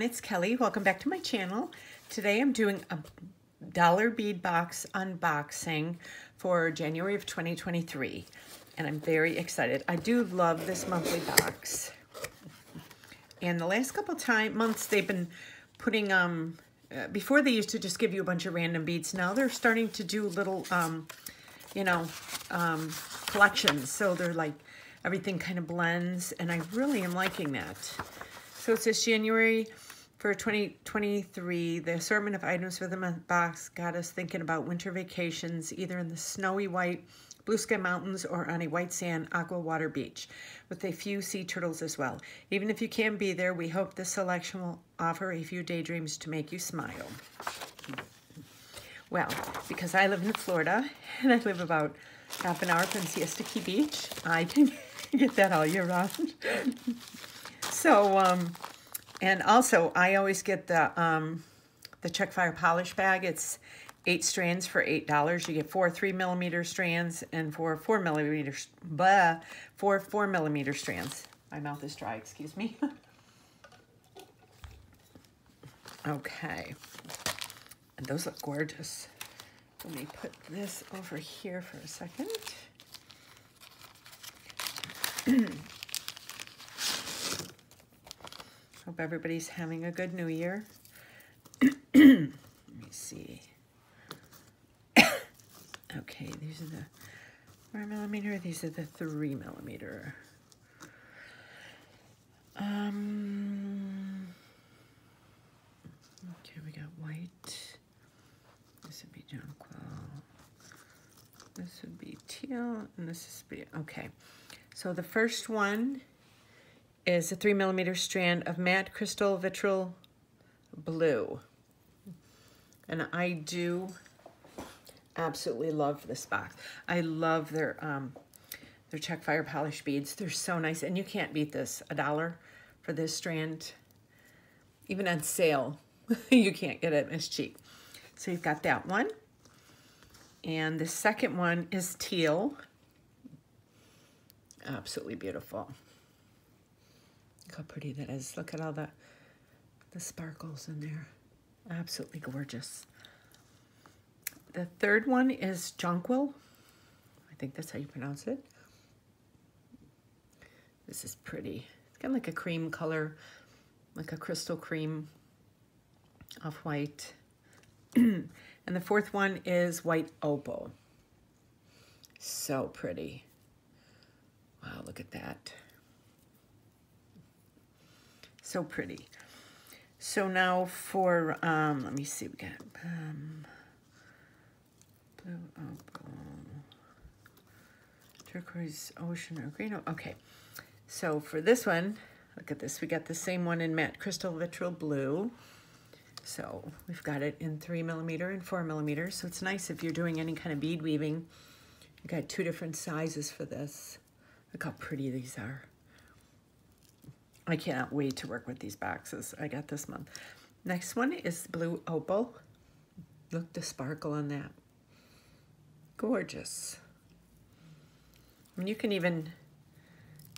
it's Kelly. Welcome back to my channel. Today I'm doing a dollar bead box unboxing for January of 2023, and I'm very excited. I do love this monthly box. And the last couple months they've been putting before they used to just give you a bunch of random beads. Now they're starting to do little collections, so they're like everything kind of blends, and I really am liking that. So it says January for 2023, the assortment of items for the box got us thinking about winter vacations, either in the snowy white blue sky mountains or on a white sand aqua water beach with a few sea turtles as well. Even if you can't be there, we hope this selection will offer a few daydreams to make you smile. Well, because I live in Florida and I live about half an hour from Siesta Key Beach, I can get that all year round. So, and also I always get the Check Fire polish bag. It's 8 strands for $8. You get 4 3mm strands and 4 4mm strands. My mouth is dry, excuse me. Okay, and those look gorgeous. Let me put this over here for a second. Hope everybody's having a good new year. Let me see. Okay, these are the 4mm, these are the 3mm. Okay, we got white. This would be jonquil. This would be teal, and this would be, okay. So the first one is a 3mm strand of matte crystal vitriol blue. And I do absolutely love this box. I love their Check Fire polish beads. They're so nice, and you can't beat this. $1 for this strand. Even on sale, you can't get it as cheap. So you've got that one. And the second one is teal. Absolutely beautiful. Look how pretty that is. Look at all the sparkles in there. Absolutely gorgeous. The third one is jonquil. I think that's how you pronounce it. This is pretty. It's kind of like a cream color, like a crystal cream off-white. And the fourth one is white opal. So pretty. Wow, look at that. So pretty. So now for, let me see, we got blue opal, turquoise, ocean, or green. Okay, so for this one, look at this. We got the same one in matte crystal vitriol blue. So we've got it in 3mm and 4mm. So it's nice if you're doing any kind of bead weaving. You got 2 different sizes for this. Look how pretty these are. I cannot wait to work with these boxes I got this month. Next one is blue opal. Look the sparkle on that. Gorgeous. I mean, you can even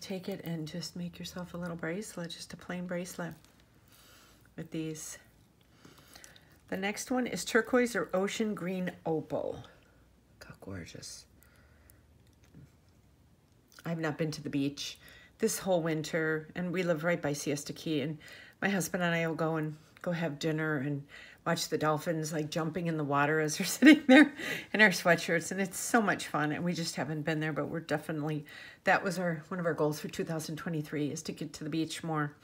take it and just make yourself a little bracelet, just a plain bracelet with these. The next one is turquoise or ocean green opal. Look how gorgeous. I've not been to the beach this whole winter, and we live right by Siesta Key, and my husband and I will go have dinner and watch the dolphins like jumping in the water as we're sitting there in our sweatshirts, and it's so much fun. And we just haven't been there, but we're definitely, that was one of our goals for 2023, is to get to the beach more,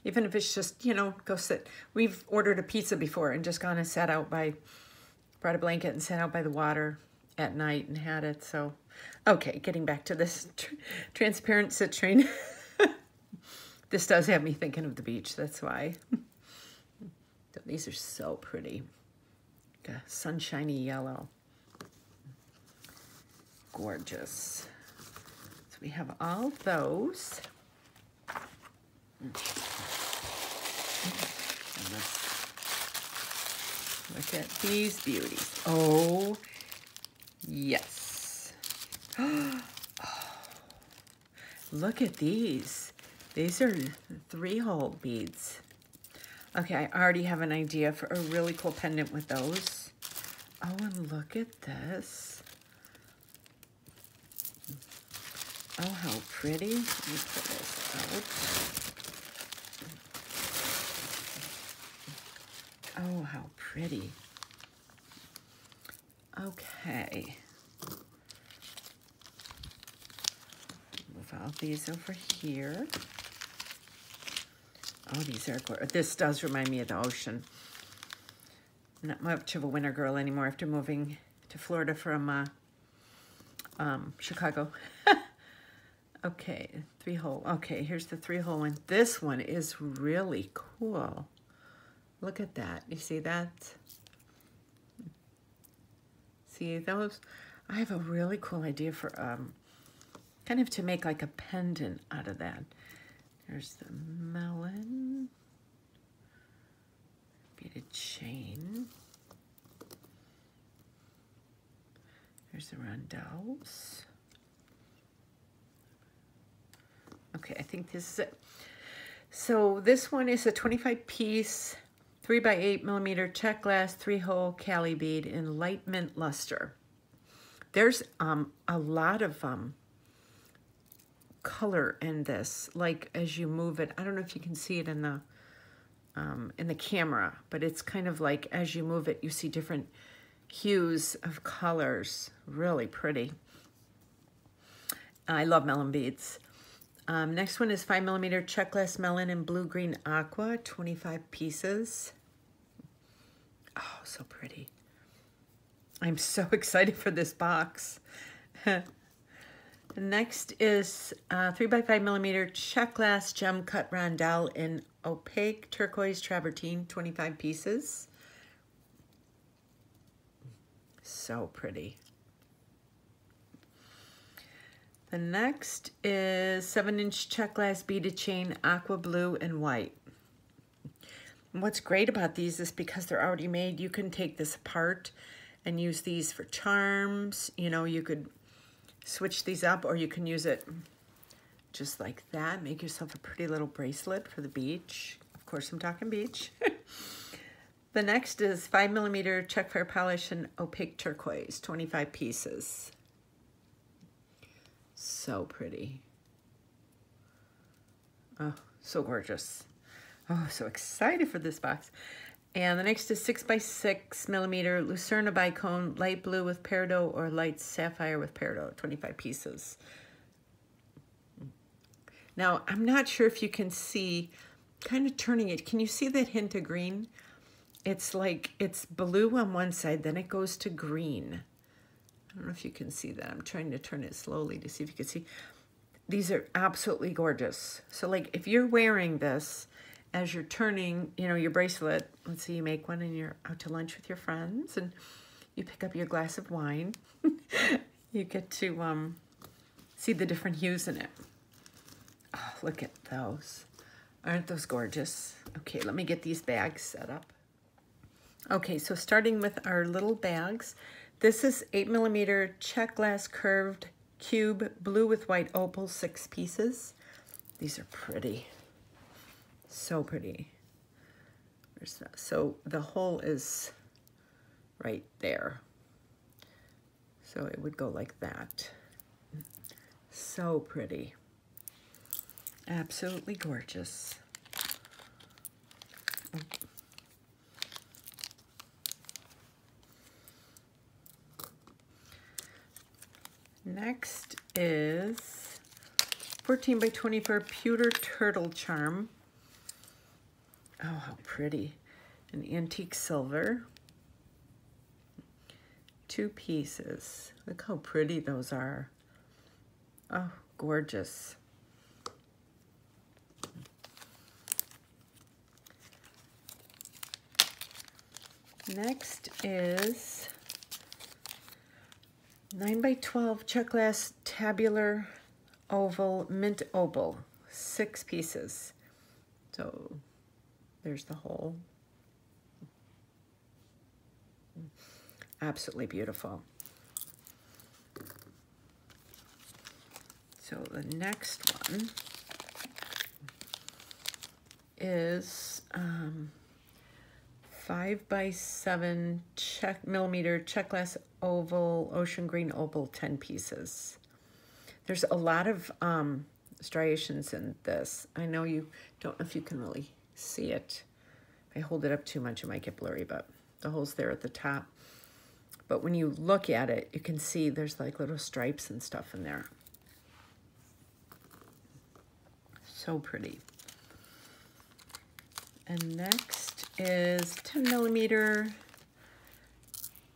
even if it's just, you know, go sit. We've ordered a pizza before and just gone and sat out brought a blanket and sat out by the water at night and had it. So okay, getting back to this transparent citrine. This does have me thinking of the beach, that's why. These are so pretty. Like a sunshiny yellow. Gorgeous. So we have all those. And look at these beauties. Oh, yes. Oh, look at these. These are 3-hole beads. Okay, I already have an idea for a really cool pendant with those. Oh, and look at this. Oh, how pretty. Let me pull this out. Oh, how pretty. Okay. Move all these over here. Oh, these are gorgeous. This does remind me of the ocean. I'm not much of a winter girl anymore after moving to Florida from Chicago. Okay, 3-hole. Okay, here's the 3-hole one. This one is really cool. Look at that. You see that? See those? I have a really cool idea for kind of to make like a pendant out of that. There's the melon. Beaded chain. There's the rondelles. Okay, I think this is it. So this one is a 25-piece, 3x8 millimeter check glass, 3-hole Cali bead in light mint luster. There's a lot of color in this, like as you move it. I don't know if you can see it in the camera, but it's kind of like as you move it, you see different hues of colors. Really pretty. I love melon beads. Next one is 5mm check glass melon in blue-green aqua, 25 pieces. Oh, so pretty. I'm so excited for this box. Next is 3x5mm check glass gem cut rondelle in opaque turquoise travertine, 25 pieces. So pretty. The next is 7-inch check glass beaded chain, aqua blue and white. And what's great about these is because they're already made, you can take this apart and use these for charms. You know, you could switch these up, or you can use it just like that. Make yourself a pretty little bracelet for the beach. Of course, I'm talking beach. The next is 5mm check fire polish and opaque turquoise, 25 pieces. So pretty. Oh, so gorgeous. Oh, so excited for this box. And the next is 6x6mm Lucerna bicone, light blue with peridot or light sapphire with peridot, 25 pieces. Now, I'm not sure if you can see, kind of turning it, can you see that hint of green? It's like, it's blue on one side, then it goes to green. I don't know if you can see that. I'm trying to turn it slowly to see if you can see. These are absolutely gorgeous. So like if you're wearing this as you're turning, you know, your bracelet, let's say you make one and you're out to lunch with your friends and you pick up your glass of wine, you get to see the different hues in it. Oh, look at those. Aren't those gorgeous? Okay, let me get these bags set up. Okay, so starting with our little bags, this is 8mm check glass curved cube, blue with white opal, 6 pieces. These are pretty. So pretty. Where's that? So the hole is right there. So it would go like that. So pretty. Absolutely gorgeous. Next is 14x24 pewter turtle charm. Oh, how pretty. An antique silver. 2 pieces. Look how pretty those are. Oh, gorgeous. Next is 9x12 check glass tabular oval mint opal, 6 pieces. So there's the hole. Absolutely beautiful. So the next one is 5x7 millimeter check glass oval, ocean green opal, 10 pieces. There's a lot of striations in this. I know you don't know if you can really see it. If I hold it up too much, it might get blurry, but the hole's there at the top. But when you look at it, you can see there's like little stripes and stuff in there. So pretty. And next is 10 millimeter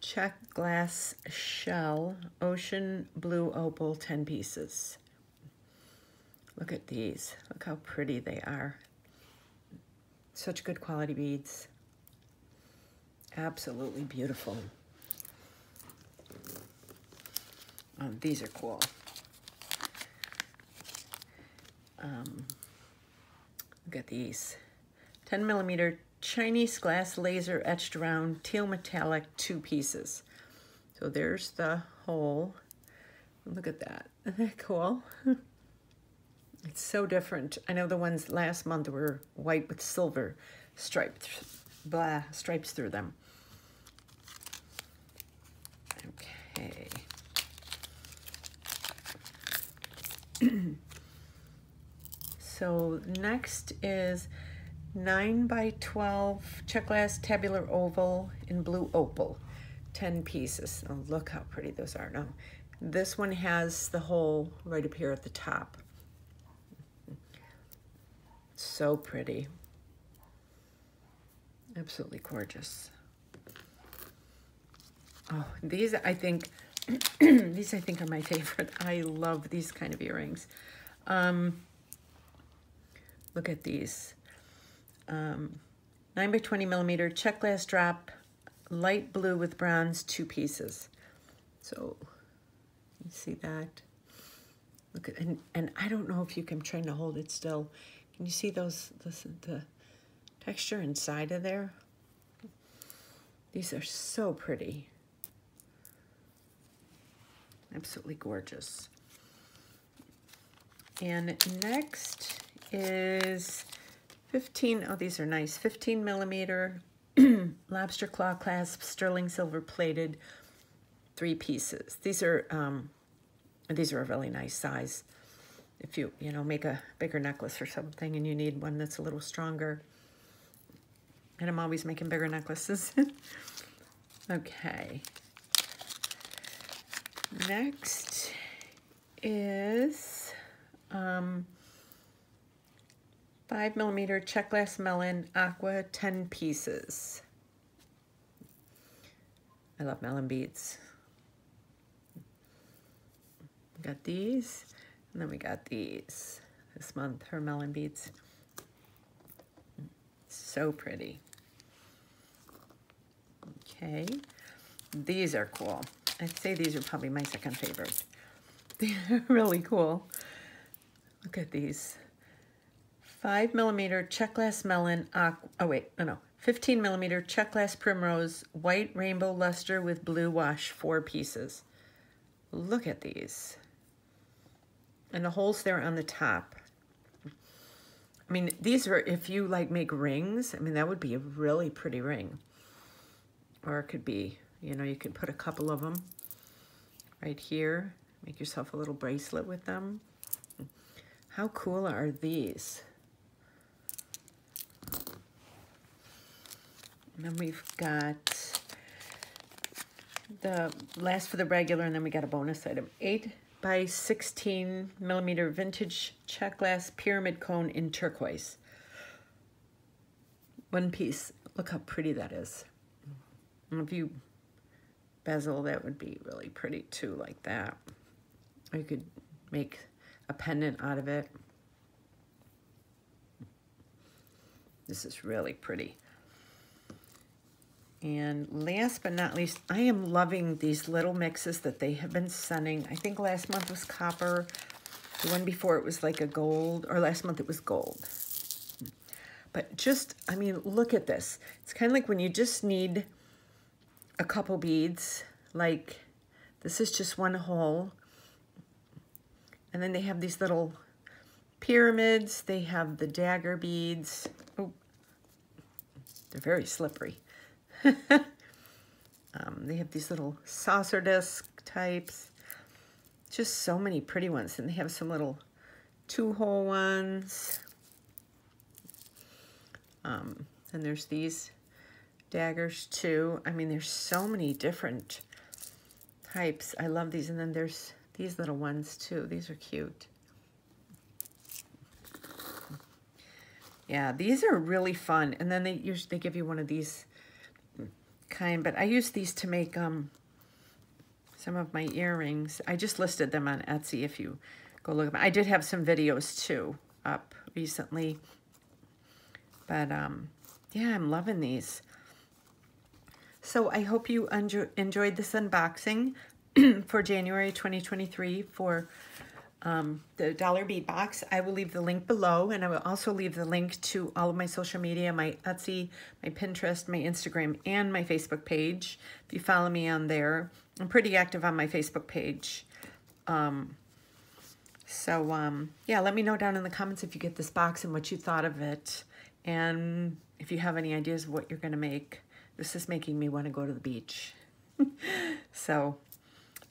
check glass shell, ocean blue opal, 10 pieces. Look at these. Look how pretty they are. Such good quality beads. Absolutely beautiful. Oh, these are cool. Look at these. 10 millimeter Chinese glass laser etched round teal metallic, 2 pieces. So there's the hole. Look at that. Isn't that cool? It's so different. I know the ones last month were white with silver stripes through them. Okay. So next is 9x12 check glass tabular oval in blue opal, 10 pieces. Oh, look how pretty those are. Now, this one has the hole right up here at the top. So pretty. Absolutely gorgeous. Oh, these I think these I think are my favorite. I love these kind of earrings. Look at these. 9x20 millimeter check glass drop, light blue with bronze, 2 pieces. So you see that? Look at, and I don't know if you can, I'm trying to hold it still. Can you see those, the texture inside of there? These are so pretty. Absolutely gorgeous. And next is 15, oh, these are nice, 15 millimeter lobster claw clasp, sterling silver plated, 3 pieces. These are a really nice size. If you make a bigger necklace or something and you need one that's a little stronger. And I'm always making bigger necklaces. Okay. Next is 5 millimeter check glass melon aqua, 10 pieces. I love melon beads. We got these, and then we got these this month, her melon beads. So pretty. Okay, these are cool. I'd say these are probably my second favorite. They're really cool. Look at these. 5 millimeter check glass melon, 15 millimeter check glass primrose, white rainbow luster with blue wash, 4 pieces. Look at these. And the holes there on the top. I mean, these are, if you like make rings, I mean, that would be a really pretty ring. Or it could be, you could put a couple of them right here. Make yourself a little bracelet with them. How cool are these? And then we've got the last for the regular, and then we got a bonus item. 8x16 millimeter vintage check glass pyramid cone in turquoise. 1 piece. Look how pretty that is. And if you bezel, that would be really pretty too, like that. Or you could make a pendant out of it. This is really pretty. And last but not least, I am loving these little mixes that they have been sending. I think last month was copper. The one before it was like a gold, or last month it was gold. But just, I mean, look at this. It's kind of like when you just need a couple beads, like this is just one hole. And then they have these little pyramids. They have the dagger beads. Oh, they're very slippery. They have these little saucer disc types. Just so many pretty ones. And they have some little 2-hole ones. And there's these daggers too. I mean, there's so many different types. I love these. And then there's these little ones too. These are cute. Yeah, these are really fun. And then they give you one of these kind, but I use these to make some of my earrings. I just listed them on Etsy if you go look at them. I did have some videos too up recently. But yeah, I'm loving these. So I hope you enjoyed this unboxing for January 2023 for the dollar bead box. I will leave the link below, and I will also leave the link to all of my social media, my Etsy, my Pinterest, my Instagram, and my Facebook page. If you follow me on there, I'm pretty active on my Facebook page. Yeah, let me know down in the comments if you get this box and what you thought of it. And if you have any ideas of what you're going to make. This is making me want to go to the beach. So,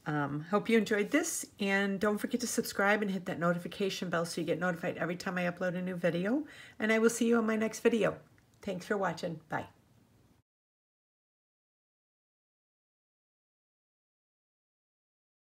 hope you enjoyed this. And don't forget to subscribe and hit that notification bell so you get notified every time I upload a new video. And I will see you on my next video. Thanks for watching. Bye.